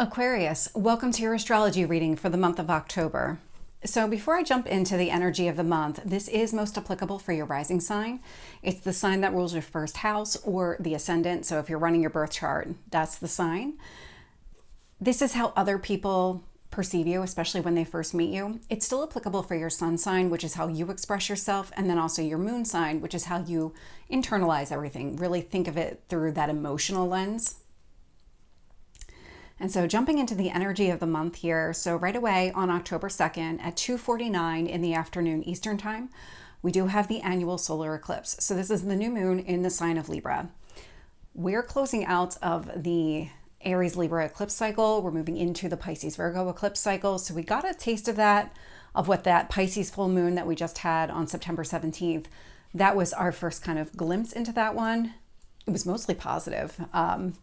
Aquarius, welcome to your astrology reading for the month of October. So before I jump into the energy of the month, this is most applicable for your rising sign. It's the sign that rules your first house or the ascendant. So if you're running your birth chart, that's the sign. This is how other people perceive you, especially when they first meet you. It's still applicable for your sun sign, which is how you express yourself, and then also your moon sign, which is how you internalize everything. Really think of it through that emotional lens. And so jumping into the energy of the month here, so right away on October 2nd at 2:49 in the afternoon Eastern time, we do have the annual solar eclipse. So this is the new moon in the sign of Libra. We're closing out of the Aries Libra eclipse cycle. We're moving into the Pisces Virgo eclipse cycle. So we got a taste of that, of what that Pisces full moon that we just had on September 17th, that was our first kind of glimpse into that one. It was mostly positive.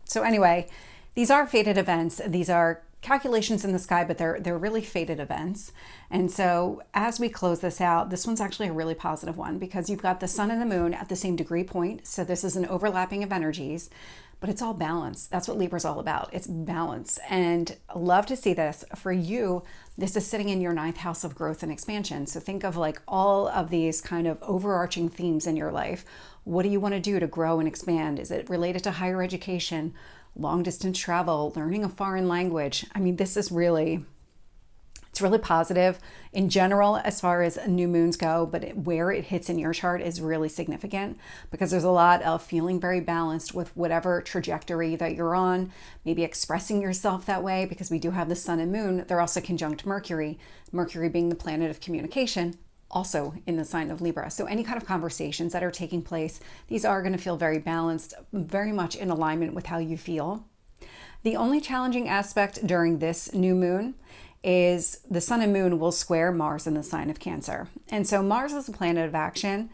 So anyway, these are fated events. These are calculations in the sky, but they're really fated events. And so as we close this out, this one's actually a really positive one because you've got the sun and the moon at the same degree point. So this is an overlapping of energies, but it's all balance. That's what Libra's all about. It's balance. And I love to see this. For you, this is sitting in your ninth house of growth and expansion. So think of like all of these kind of overarching themes in your life. What do you want to do to grow and expand? Is it related to higher education, long distance travel, learning a foreign language? I mean, this is really, it's really positive in general as far as new moons go, but where it hits in your chart is really significant because there's a lot of feeling very balanced with whatever trajectory that you're on, maybe expressing yourself that way because we do have the sun and moon. They're also conjunct Mercury, Mercury being the planet of communication, also in the sign of Libra. So any kind of conversations that are taking place, these are going to feel very balanced, very much in alignment with how you feel. The only challenging aspect during this new moon is the sun and moon will square Mars in the sign of Cancer. And so Mars is a planet of action.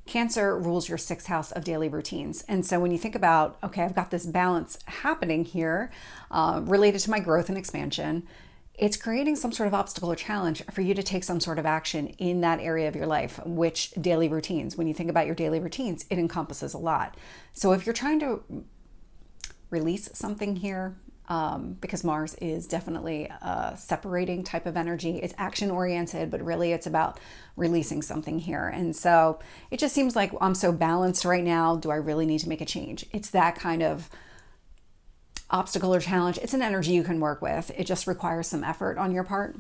Cancer rules your sixth house of daily routines. And so when you think about, okay, I've got this balance happening here related to my growth and expansion, it's creating some sort of obstacle or challenge for you to take some sort of action in that area of your life, which daily routines. When you think about your daily routines, it encompasses a lot. So if you're trying to release something here, because Mars is definitely a separating type of energy, it's action oriented, but really it's about releasing something here. And so it just seems like I'm so balanced right now. Do I really need to make a change? It's that kind of obstacle or challenge. It's an energy you can work with. It just requires some effort on your part.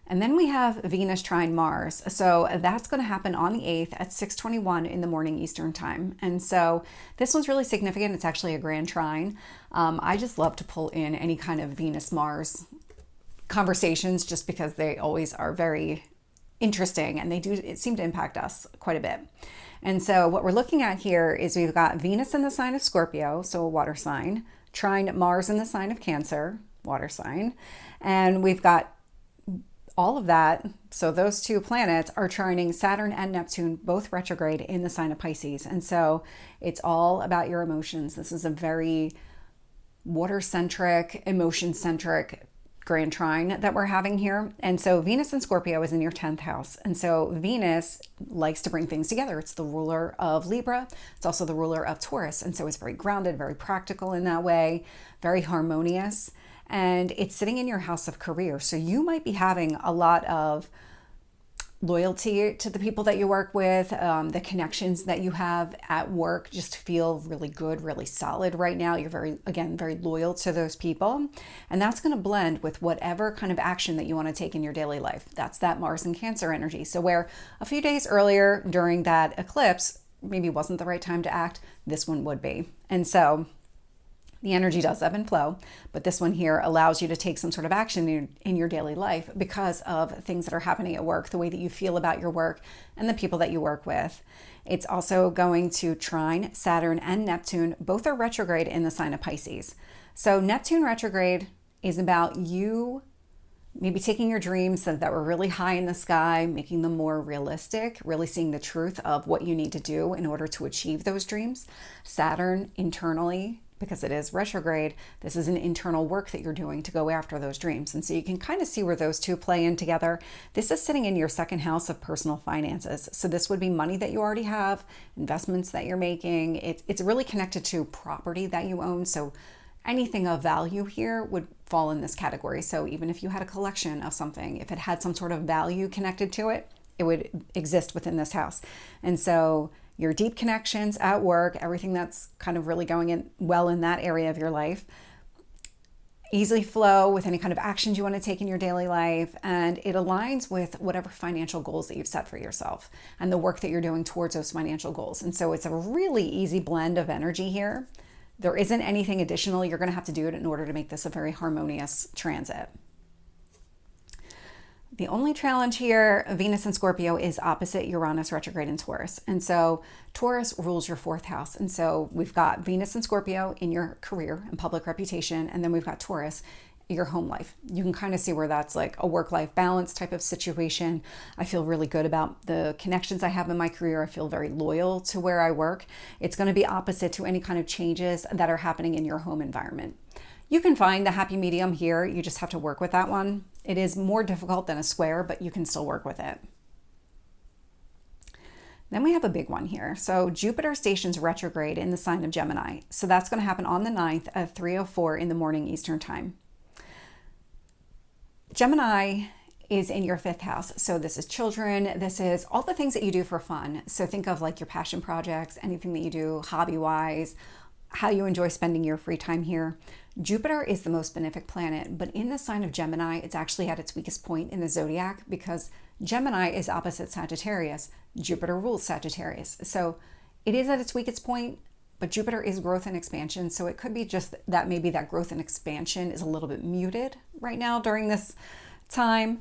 And then we have Venus trine Mars. So that's going to happen on the 8th at 6:21 in the morning Eastern time. And so this one's really significant. It's actually a grand trine. I just love to pull in any kind of Venus Mars conversations just because they always are very interesting and they do seem to impact us quite a bit. And so what we're looking at here is we've got Venus in the sign of Scorpio, so a water sign, trine Mars in the sign of Cancer, water sign, and we've got all of that. So those two planets are trining Saturn and Neptune, both retrograde in the sign of Pisces. And so it's all about your emotions. This is a very water-centric, emotion-centric grand trine that we're having here. And so Venus in Scorpio is in your 10th house. And so Venus likes to bring things together. It's the ruler of Libra. It's also the ruler of Taurus. And so it's very grounded, very practical in that way, very harmonious. And it's sitting in your house of career. So you might be having a lot of loyalty to the people that you work with. The connections that you have at work just feel really good, really solid right now. You're very loyal to those people. And that's going to blend with whatever kind of action that you want to take in your daily life. That's that Mars and Cancer energy. So where a few days earlier during that eclipse, maybe wasn't the right time to act, this one would be. And so the energy does ebb and flow, but this one here allows you to take some sort of action in your daily life because of things that are happening at work, the way that you feel about your work and the people that you work with. It's also going to trine Saturn and Neptune. Both are retrograde in the sign of Pisces. So Neptune retrograde is about you maybe taking your dreams that were really high in the sky, making them more realistic, really seeing the truth of what you need to do in order to achieve those dreams. Saturn internally, because it is retrograde, this is an internal work that you're doing to go after those dreams. And so you can kind of see where those two play in together. This is sitting in your second house of personal finances. So this would be money that you already have, investments that you're making. It's really connected to property that you own. So anything of value here would fall in this category. So even if you had a collection of something, if it had some sort of value connected to it, it would exist within this house. And so your deep connections at work, everything that's kind of really going in well in that area of your life, easily flow with any kind of actions you want to take in your daily life, and it aligns with whatever financial goals that you've set for yourself and the work that you're doing towards those financial goals. And so it's a really easy blend of energy here. There isn't anything additional you're going to have to do in order to make this a very harmonious transit. The only challenge here, Venus in Scorpio is opposite Uranus retrograde in Taurus. And so Taurus rules your 4th house. And so we've got Venus in Scorpio in your career and public reputation. And then we've got Taurus, your home life. You can kind of see where that's like a work-life balance type of situation. I feel really good about the connections I have in my career. I feel very loyal to where I work. It's going to be opposite to any kind of changes that are happening in your home environment. You can find the happy medium here. You just have to work with that one. It is more difficult than a square, but you can still work with it. Then we have a big one here. So Jupiter stations retrograde in the sign of Gemini. So that's going to happen on the 9th at 3:04 in the morning Eastern time. Gemini is in your 5th house. So this is children. This is all the things that you do for fun. So think of like your passion projects, anything that you do hobby-wise, how you enjoy spending your free time here. Jupiter is the most benefic planet, but in the sign of Gemini, it's actually at its weakest point in the zodiac because Gemini is opposite Sagittarius. Jupiter rules Sagittarius. So it is at its weakest point, but Jupiter is growth and expansion. So it could be just that maybe that growth and expansion is a little bit muted right now during this time.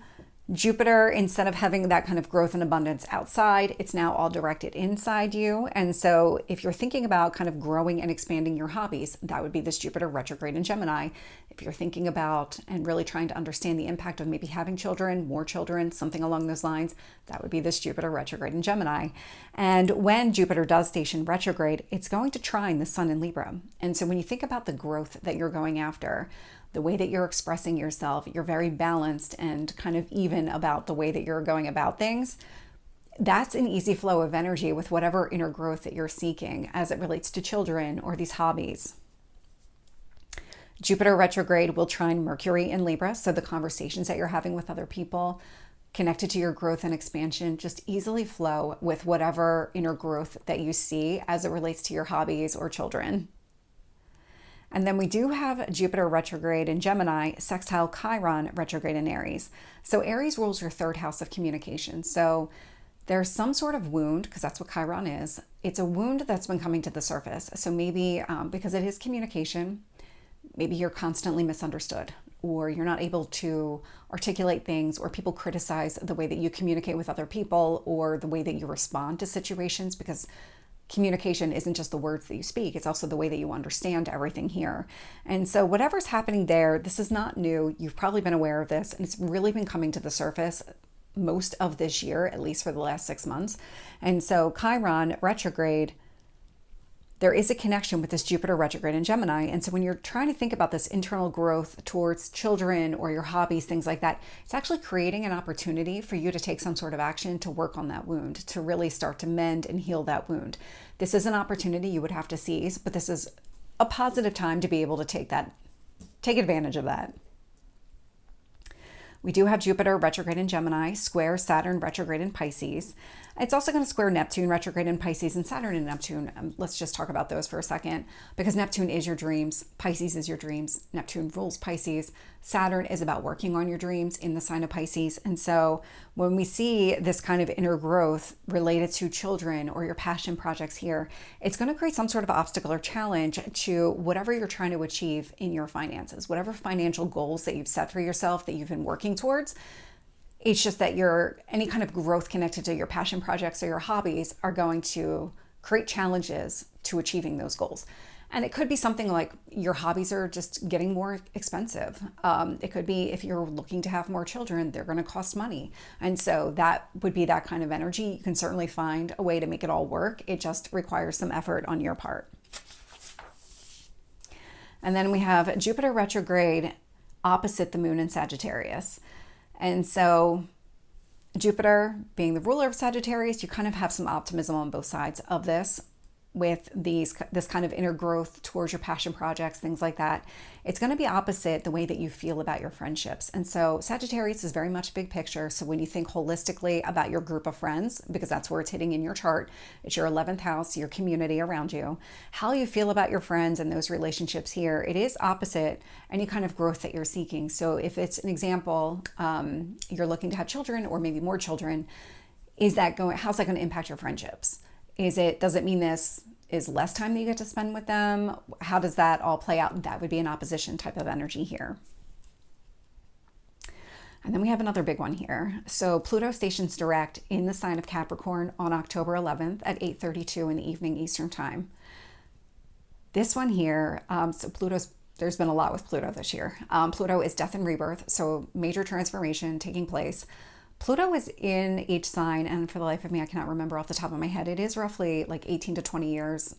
Jupiter, instead of having that kind of growth and abundance outside, it's now all directed inside you. And so if you're thinking about kind of growing and expanding your hobbies, that would be this Jupiter retrograde in Gemini. If you're thinking about and really trying to understand the impact of maybe having children, more children, something along those lines, that would be this Jupiter retrograde in Gemini. And when Jupiter does station retrograde, it's going to trine the sun in Libra. And so when you think about the growth that you're going after, the way that you're expressing yourself, you're very balanced and kind of even about the way that you're going about things. That's an easy flow of energy with whatever inner growth that you're seeking as it relates to children or these hobbies. Jupiter retrograde will trine Mercury in Libra. So the conversations that you're having with other people connected to your growth and expansion just easily flow with whatever inner growth that you see as it relates to your hobbies or children. And then we do have Jupiter retrograde in Gemini, sextile Chiron retrograde in Aries. So Aries rules your 3rd house of communication. So there's some sort of wound, because that's what Chiron is. It's a wound that's been coming to the surface. So maybe because it is communication, maybe you're constantly misunderstood, or you're not able to articulate things, or people criticize the way that you communicate with other people or the way that you respond to situations, because communication isn't just the words that you speak, it's also the way that you understand everything here. And so whatever's happening there, this is not new. You've probably been aware of this, and it's really been coming to the surface most of this year, at least for the last 6 months. And so Chiron retrograde, there is a connection with this Jupiter retrograde in Gemini. And so when you're trying to think about this internal growth towards children or your hobbies, things like that, it's actually creating an opportunity for you to take some sort of action to work on that wound, to really start to mend and heal that wound. This is an opportunity you would have to seize, but this is a positive time to be able to take advantage of that. We do have Jupiter retrograde in Gemini, square Saturn retrograde in Pisces. It's also going to square Neptune retrograde in Pisces, and Saturn and Neptune. Let's just talk about those for a second, because Neptune is your dreams. Pisces is your dreams. Neptune rules Pisces. Saturn is about working on your dreams in the sign of Pisces. And so when we see this kind of inner growth related to children or your passion projects here, it's going to create some sort of obstacle or challenge to whatever you're trying to achieve in your finances, whatever financial goals that you've set for yourself that you've been working towards. It's just that any kind of growth connected to your passion projects or your hobbies are going to create challenges to achieving those goals. And it could be something like your hobbies are just getting more expensive. It could be if you're looking to have more children, they're going to cost money. And so that would be that kind of energy. You can certainly find a way to make it all work. It just requires some effort on your part. And then we have Jupiter retrograde opposite the moon in Sagittarius. And so Jupiter being the ruler of Sagittarius, you kind of have some optimism on both sides of this. with this kind of inner growth towards your passion projects, things like that, it's going to be opposite the way that you feel about your friendships. And so Sagittarius is very much big picture. So when you think holistically about your group of friends, because that's where it's hitting in your chart, it's your 11th house, your community around you, how you feel about your friends and those relationships here, it is opposite any kind of growth that you're seeking. So if it's an example, you're looking to have children or maybe more children, how's that going to impact your friendships? Does it mean this is less time that you get to spend with them? How does that all play out? That would be an opposition type of energy here. And then we have another big one here. So Pluto stations direct in the sign of Capricorn on October 11th at 8:32 in the evening Eastern time. This one here, there's been a lot with Pluto this year. Pluto is death and rebirth, so major transformation taking place. Pluto is in each sign, and for the life of me, I cannot remember off the top of my head. It is roughly like 18 to 20 years.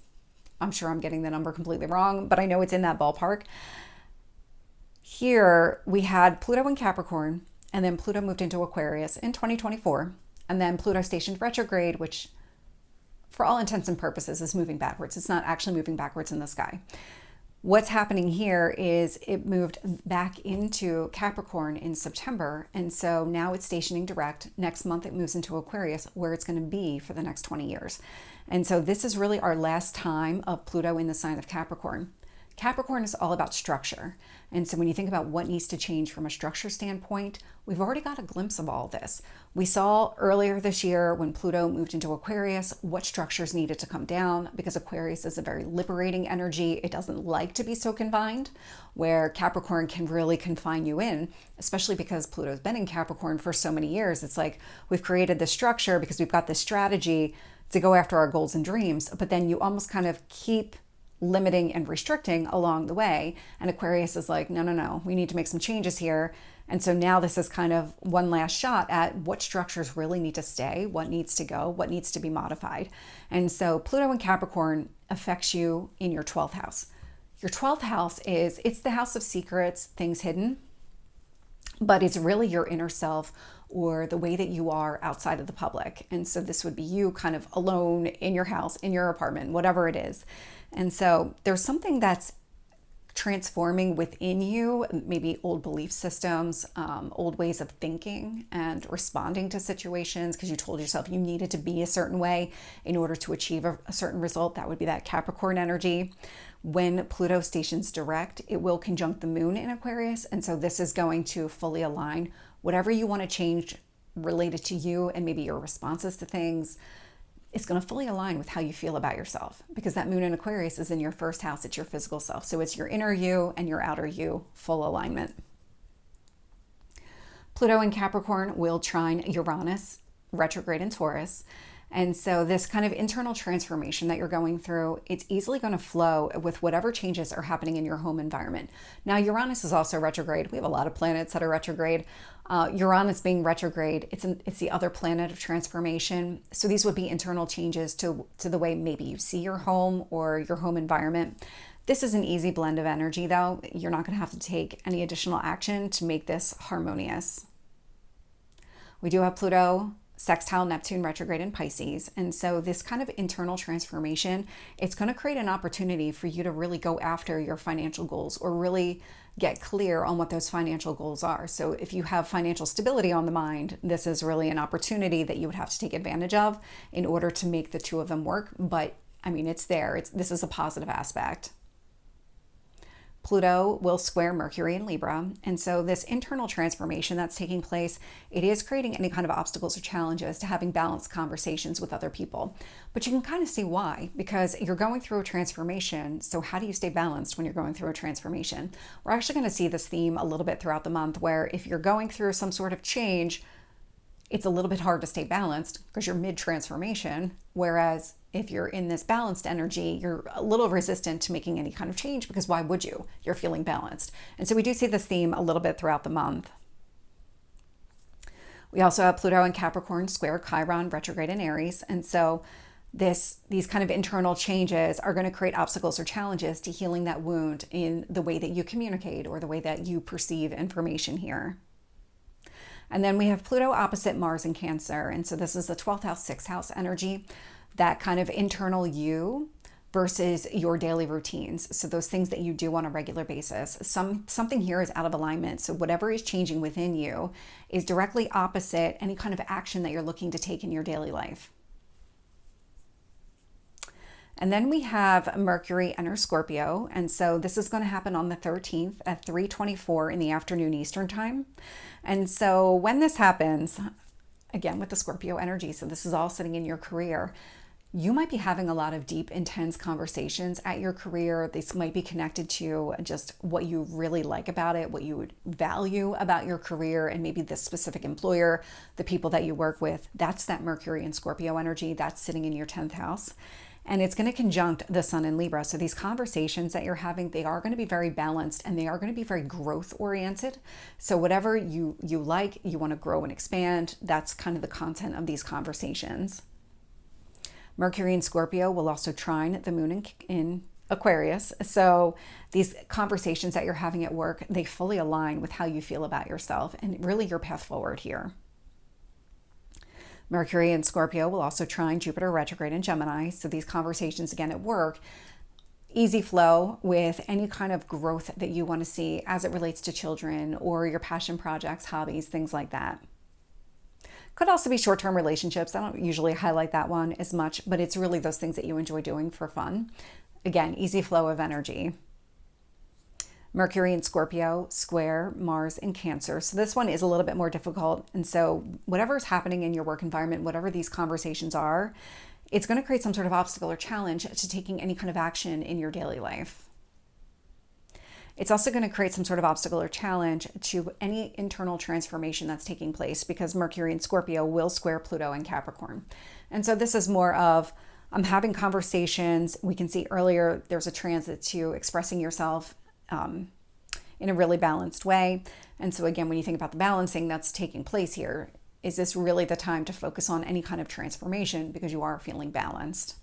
I'm sure I'm getting the number completely wrong, but I know it's in that ballpark. Here, we had Pluto in Capricorn, and then Pluto moved into Aquarius in 2024, and then Pluto stationed retrograde, which for all intents and purposes is moving backwards. It's not actually moving backwards in the sky. What's happening here is it moved back into Capricorn in September. And so now it's stationing direct. Next month, it moves into Aquarius, where it's going to be for the next 20 years. And so this is really our last time of Pluto in the sign of Capricorn. Capricorn is all about structure. And so when you think about what needs to change from a structure standpoint, we've already got a glimpse of all this. We saw earlier this year when Pluto moved into Aquarius, what structures needed to come down, because Aquarius is a very liberating energy. It doesn't like to be so confined, where Capricorn can really confine you in, especially because Pluto's been in Capricorn for so many years. It's like we've created this structure because we've got this strategy to go after our goals and dreams, but then you almost kind of keep limiting and restricting along the way. And Aquarius is like, no, we need to make some changes here. And so now this is kind of one last shot at what structures really need to stay, what needs to go, what needs to be modified. And so Pluto in Capricorn affects you in your 12th house. Your 12th house it's the house of secrets, things hidden, but it's really your inner self or the way that you are outside of the public. And so this would be you kind of alone in your house, in your apartment, whatever it is. And so there's something that's transforming within you, maybe old belief systems, old ways of thinking and responding to situations because you told yourself you needed to be a certain way in order to achieve a certain result. That would be that Capricorn energy. When Pluto stations direct, it will conjunct the moon in Aquarius. And so this is going to fully align whatever you want to change related to you and maybe your responses to things. It's going to fully align with how you feel about yourself, because that moon in Aquarius is in your first house. It's your physical self. So it's your inner you and your outer you, full alignment. Pluto in Capricorn will trine Uranus, retrograde in Taurus. And so this kind of internal transformation that you're going through, it's easily going to flow with whatever changes are happening in your home environment. Now, Uranus is also retrograde. We have a lot of planets that are retrograde. Uranus being retrograde, it's the other planet of transformation. So these would be internal changes to the way maybe you see your home or your home environment. This is an easy blend of energy, though. You're not going to have to take any additional action to make this harmonious. We do have Pluto sextile Neptune retrograde in Pisces. And so this kind of internal transformation, it's going to create an opportunity for you to really go after your financial goals or really get clear on what those financial goals are. So if you have financial stability on the mind, this is really an opportunity that you would have to take advantage of in order to make the two of them work. But I mean, it's there. This is a positive aspect. Pluto will square Mercury in Libra. And so this internal transformation that's taking place, it is creating any kind of obstacles or challenges to having balanced conversations with other people. But you can kind of see why, because you're going through a transformation. So how do you stay balanced when you're going through a transformation? We're actually going to see this theme a little bit throughout the month, where if you're going through some sort of change, it's a little bit hard to stay balanced because you're mid-transformation. Whereas if you're in this balanced energy, you're a little resistant to making any kind of change, because why would you? You're feeling balanced. And so we do see this theme a little bit throughout the month. We also have Pluto and Capricorn square Chiron retrograde in Aries. And so these kind of internal changes are going to create obstacles or challenges to healing that wound in the way that you communicate or the way that you perceive information here. And then we have Pluto opposite Mars in Cancer. And so this is the 12th house, 6th house energy. That kind of internal you, versus your daily routines. So those things that you do on a regular basis. Something here is out of alignment. So whatever is changing within you is directly opposite any kind of action that you're looking to take in your daily life. And then we have Mercury enter Scorpio. And so this is going to happen on the 13th at 3:24 in the afternoon Eastern time. And so when this happens, again with the Scorpio energy, so this is all sitting in your career, you might be having a lot of deep, intense conversations at your career. This might be connected to just what you really like about it, what you would value about your career, and maybe this specific employer, the people that you work with. That's that Mercury and Scorpio energy that's sitting in your 10th house. And it's going to conjunct the sun in Libra. So these conversations that you're having, they are going to be very balanced and they are going to be very growth oriented. So whatever you like, you want to grow and expand, that's kind of the content of these conversations. Mercury in Scorpio will also trine the moon in Aquarius. So these conversations that you're having at work, they fully align with how you feel about yourself and really your path forward here. Mercury in Scorpio will also trine Jupiter retrograde in Gemini. So these conversations again at work, easy flow with any kind of growth that you want to see as it relates to children or your passion projects, hobbies, things like that. Could also be short-term relationships. I don't usually highlight that one as much, but it's really those things that you enjoy doing for fun. Again, easy flow of energy. Mercury in Scorpio, square Mars in Cancer. So this one is a little bit more difficult. And so whatever is happening in your work environment, whatever these conversations are, it's going to create some sort of obstacle or challenge to taking any kind of action in your daily life. It's also going to create some sort of obstacle or challenge to any internal transformation that's taking place because Mercury in Scorpio will square Pluto in Capricorn. And so this is more of, I'm having conversations. We can see earlier there's a transit to expressing yourself in a really balanced way. And so again, when you think about the balancing that's taking place here, is this really the time to focus on any kind of transformation because you are feeling balanced?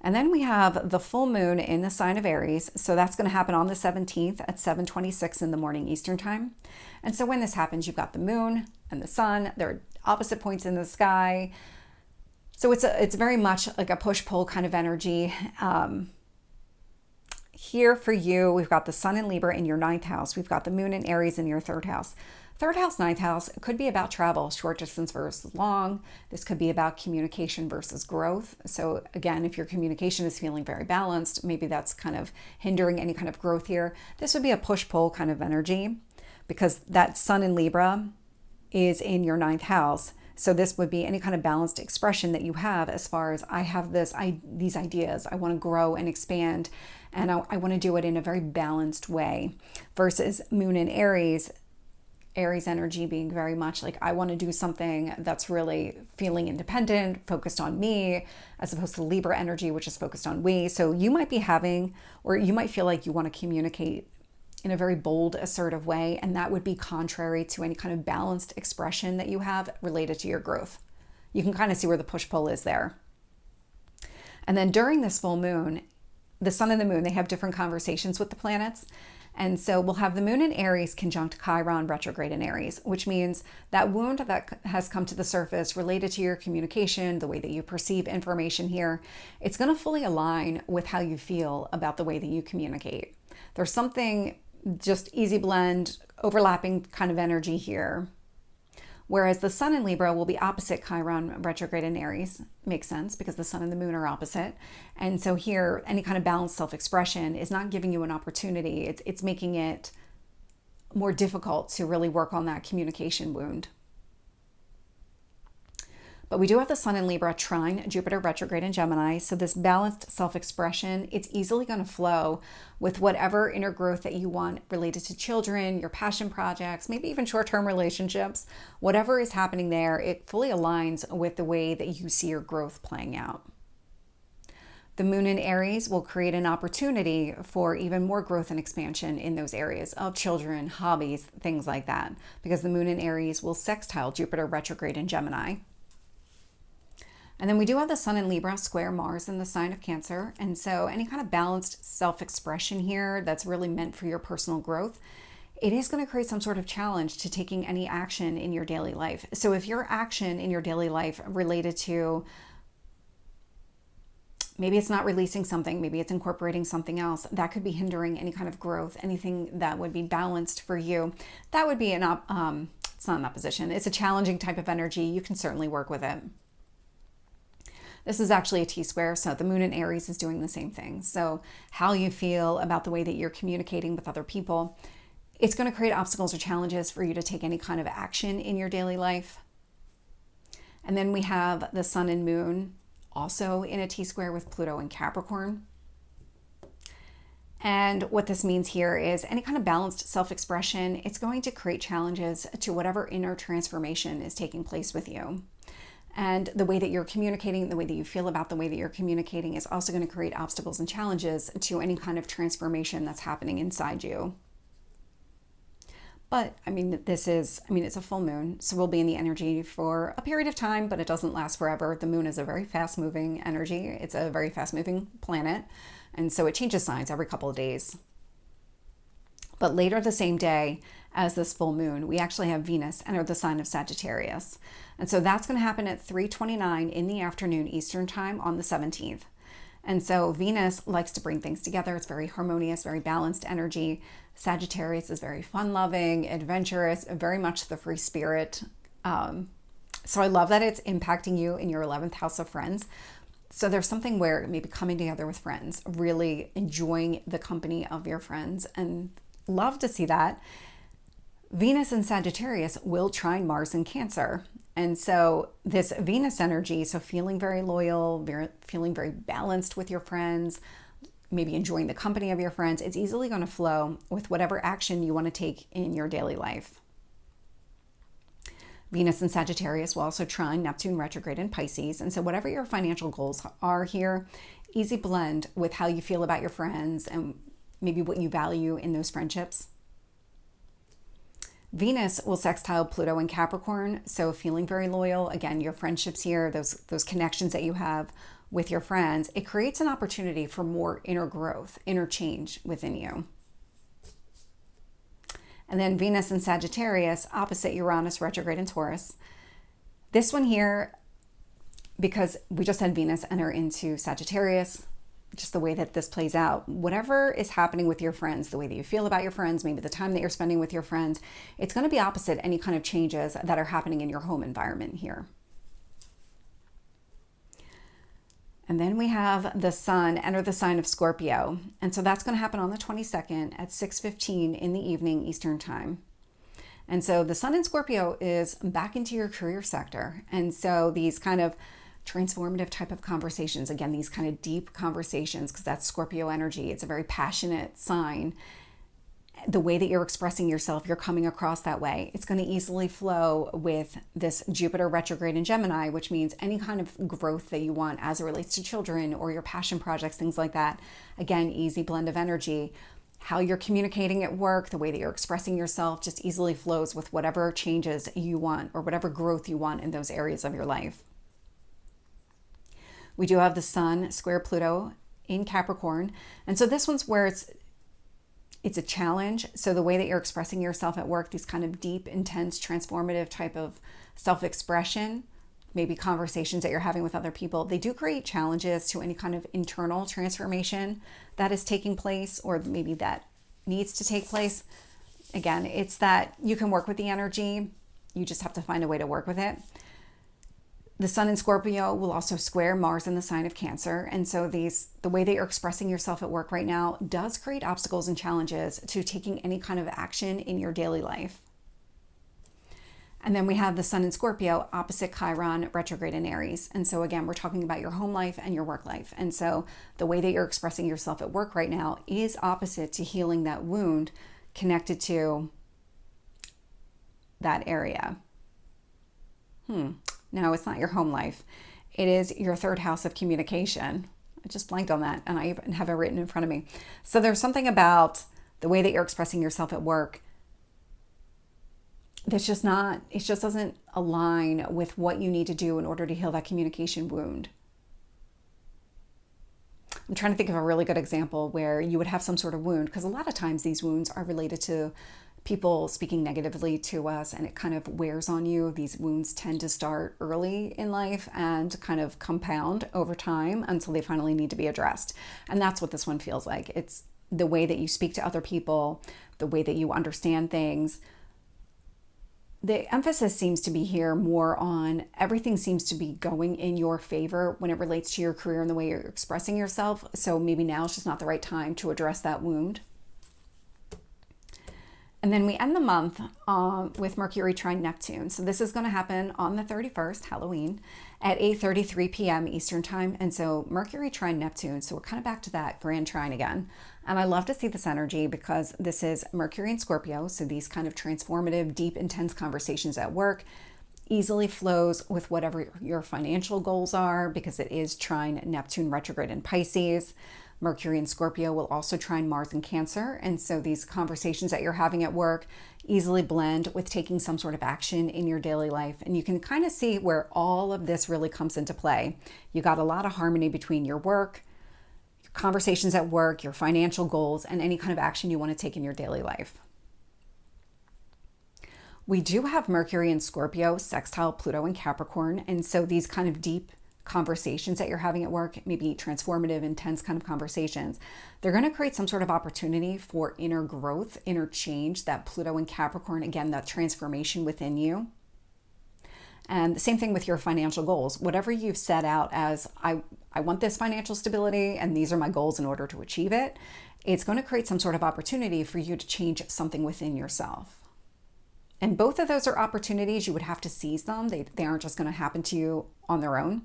And then we have the full moon in the sign of Aries. So that's going to happen on the 17th at 7:26 in the morning Eastern time. And so when this happens, you've got the moon and the sun. They're opposite points in the sky. So it's very much like a push-pull kind of energy. Here for you, we've got the sun in Libra in your 9th house. We've got the moon in Aries in your 3rd house. 3rd house, 9th house could be about travel, short distance versus long. This could be about communication versus growth. So again, if your communication is feeling very balanced, maybe that's kind of hindering any kind of growth here. This would be a push-pull kind of energy because that sun in Libra is in your 9th house. So this would be any kind of balanced expression that you have as far as I have these ideas, I want to grow and expand, and I want to do it in a very balanced way versus moon in Aries energy being very much like I want to do something that's really feeling independent, focused on me, as opposed to Libra energy, which is focused on we. So you might be having, or you might feel like you want to communicate in a very bold, assertive way, and that would be contrary to any kind of balanced expression that you have related to your growth. You can kind of see where the push-pull is there. And then during this full moon, the sun and the moon, they have different conversations with the planets. And so we'll have the moon in Aries conjunct Chiron retrograde in Aries, which means that wound that has come to the surface related to your communication, the way that you perceive information here, it's going to fully align with how you feel about the way that you communicate. There's something just easy blend, overlapping kind of energy here. Whereas the sun in Libra will be opposite Chiron retrograde in Aries. Makes sense because the sun and the moon are opposite. And so here, any kind of balanced self-expression is not giving you an opportunity. It's making it more difficult to really work on that communication wound. But we do have the sun in Libra trine Jupiter retrograde in Gemini. So this balanced self-expression, it's easily going to flow with whatever inner growth that you want related to children, your passion projects, maybe even short-term relationships. Whatever is happening there, it fully aligns with the way that you see your growth playing out. The moon in Aries will create an opportunity for even more growth and expansion in those areas of children, hobbies, things like that, because the moon in Aries will sextile Jupiter retrograde in Gemini. And then we do have the sun in Libra square Mars in the sign of Cancer. And so any kind of balanced self-expression here that's really meant for your personal growth, it is going to create some sort of challenge to taking any action in your daily life. So if your action in your daily life related to Maybe it's not releasing something, maybe it's incorporating something else that could be hindering any kind of growth, anything that would be balanced for you. That would be it's not an opposition, it's a challenging type of energy. You can certainly work with it. This is actually a T-square, so the moon in Aries is doing the same thing. So how you feel about the way that you're communicating with other people, it's going to create obstacles or challenges for you to take any kind of action in your daily life. And then we have the sun and moon also in a T-square with Pluto and Capricorn. And what this means here is any kind of balanced self-expression, it's going to create challenges to whatever inner transformation is taking place with you. And the way that you're communicating, the way that you feel about the way that you're communicating is also going to create obstacles and challenges to any kind of transformation that's happening inside you. But I mean, it's a full moon, so we'll be in the energy for a period of time, but it doesn't last forever. The moon is a very fast moving energy. It's a very fast moving planet. And so it changes signs every couple of days. But later the same day as this full moon, we actually have Venus enter the sign of Sagittarius. And so that's going to happen at 3:29 in the afternoon Eastern time on the 17th. And so Venus likes to bring things together. It's very harmonious, very balanced energy. Sagittarius is very fun-loving, adventurous, very much the free spirit. So I love that it's impacting you in your 11th house of friends. So there's something where maybe coming together with friends, really enjoying the company of your friends, and love to see that. Venus in Sagittarius will trine Mars in Cancer. And so this Venus energy, so feeling very loyal, feeling very balanced with your friends, maybe enjoying the company of your friends, it's easily going to flow with whatever action you want to take in your daily life. Venus in Sagittarius will also trine Neptune retrograde in Pisces. And so whatever your financial goals are here, easy blend with how you feel about your friends and maybe what you value in those friendships. Venus will sextile Pluto in Capricorn, so feeling very loyal. Again, your friendships here, those connections that you have with your friends, it creates an opportunity for more inner growth, inner change within you. And then Venus in Sagittarius, opposite Uranus retrograde in Taurus. This one here, because we just had Venus enter into Sagittarius, just the way that this plays out, whatever is happening with your friends, the way that you feel about your friends, maybe the time that you're spending with your friends, it's going to be opposite any kind of changes that are happening in your home environment here. And then we have the sun enter the sign of Scorpio. And so that's going to happen on the 22nd at 6:15 in the evening Eastern time. And so the sun in Scorpio is back into your career sector. And so these kind of transformative type of conversations, again, these kind of deep conversations, because that's Scorpio energy. It's a very passionate sign. The way that you're expressing yourself, you're coming across that way. It's going to easily flow with this Jupiter retrograde in Gemini, which means any kind of growth that you want as it relates to children or your passion projects, things like that. Again, easy blend of energy. How you're communicating at work, the way that you're expressing yourself just easily flows with whatever changes you want or whatever growth you want in those areas of your life. We do have the sun square Pluto in Capricorn. And so this one's where it's a challenge. So the way that you're expressing yourself at work, these kind of deep, intense, transformative type of self-expression, maybe conversations that you're having with other people, they do create challenges to any kind of internal transformation that is taking place or maybe that needs to take place. Again, it's that you can work with the energy. You just have to find a way to work with it. The sun in Scorpio will also square Mars in the sign of Cancer. And so the way that you're expressing yourself at work right now does create obstacles and challenges to taking any kind of action in your daily life. And then we have the sun in Scorpio opposite Chiron retrograde in Aries. And so again, we're talking about your home life and your work life. And so the way that you're expressing yourself at work right now is opposite to healing that wound connected to that area. No, it's not your home life. It is your third house of communication. I just blanked on that and I even have it written in front of me. So there's something about the way that you're expressing yourself at work that's just not, it just doesn't align with what you need to do in order to heal that communication wound. I'm trying to think of a really good example where you would have some sort of wound, because a lot of times these wounds are related to people speaking negatively to us, and it kind of wears on you. These wounds tend to start early in life and kind of compound over time until they finally need to be addressed. And that's what this one feels like. It's the way that you speak to other people, the way that you understand things. The emphasis seems to be here more on everything seems to be going in your favor when it relates to your career and the way you're expressing yourself. So maybe now is just not the right time to address that wound. And then we end the month with Mercury trine Neptune. So this is going to happen on the 31st, Halloween, at 8:33 p.m. Eastern time. And so Mercury trine Neptune. So we're kind of back to that grand trine again. And I love to see this energy because this is Mercury and Scorpio. So these kind of transformative, deep, intense conversations at work easily flows with whatever your financial goals are, because it is trine Neptune retrograde in Pisces. Mercury and Scorpio will also trine Mars in Cancer. And so these conversations that you're having at work easily blend with taking some sort of action in your daily life. And you can kind of see where all of this really comes into play. You got a lot of harmony between your work, your conversations at work, your financial goals, and any kind of action you want to take in your daily life. We do have Mercury and Scorpio sextile Pluto and Capricorn. And so these kind of deep conversations that you're having at work, maybe transformative, intense kind of conversations, they're going to create some sort of opportunity for inner growth, inner change, that Pluto and Capricorn, again, that transformation within you. And the same thing with your financial goals. Whatever you've set out as, I want this financial stability and these are my goals in order to achieve it, it's going to create some sort of opportunity for you to change something within yourself. And both of those are opportunities. You would have to seize them. They aren't just going to happen to you on their own.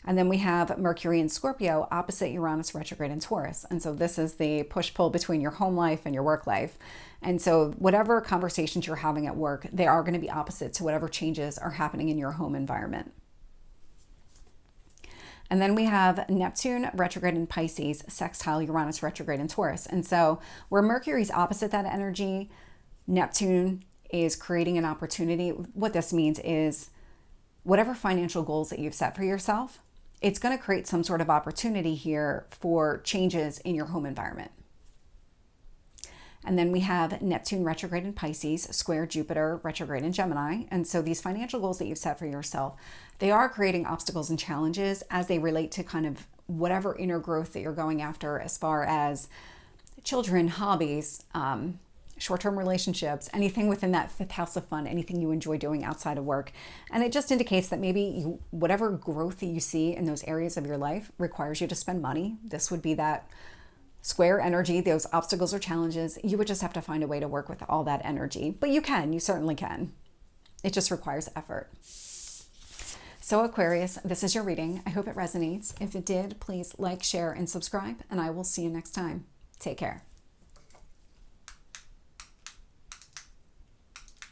And then we have Mercury and Scorpio opposite Uranus retrograde in Taurus. And so this is the push-pull between your home life and your work life. And so whatever conversations you're having at work, they are going to be opposite to whatever changes are happening in your home environment. And then we have Neptune retrograde in Pisces, sextile Uranus retrograde in Taurus. And so where Mercury's opposite that energy, Neptune is creating an opportunity. What this means is whatever financial goals that you've set for yourself, it's going to create some sort of opportunity here for changes in your home environment. And then we have Neptune retrograde in Pisces, square Jupiter retrograde in Gemini. And so these financial goals that you've set for yourself, they are creating obstacles and challenges as they relate to kind of whatever inner growth that you're going after as far as children, hobbies, short-term relationships, anything within that fifth house of fun, anything you enjoy doing outside of work. And it just indicates that maybe whatever growth that you see in those areas of your life requires you to spend money. This would be that square energy, those obstacles or challenges. You would just have to find a way to work with all that energy. But you certainly can. It just requires effort. So Aquarius, this is your reading. I hope it resonates. If it did, please like, share, and subscribe, and I will see you next time. Take care.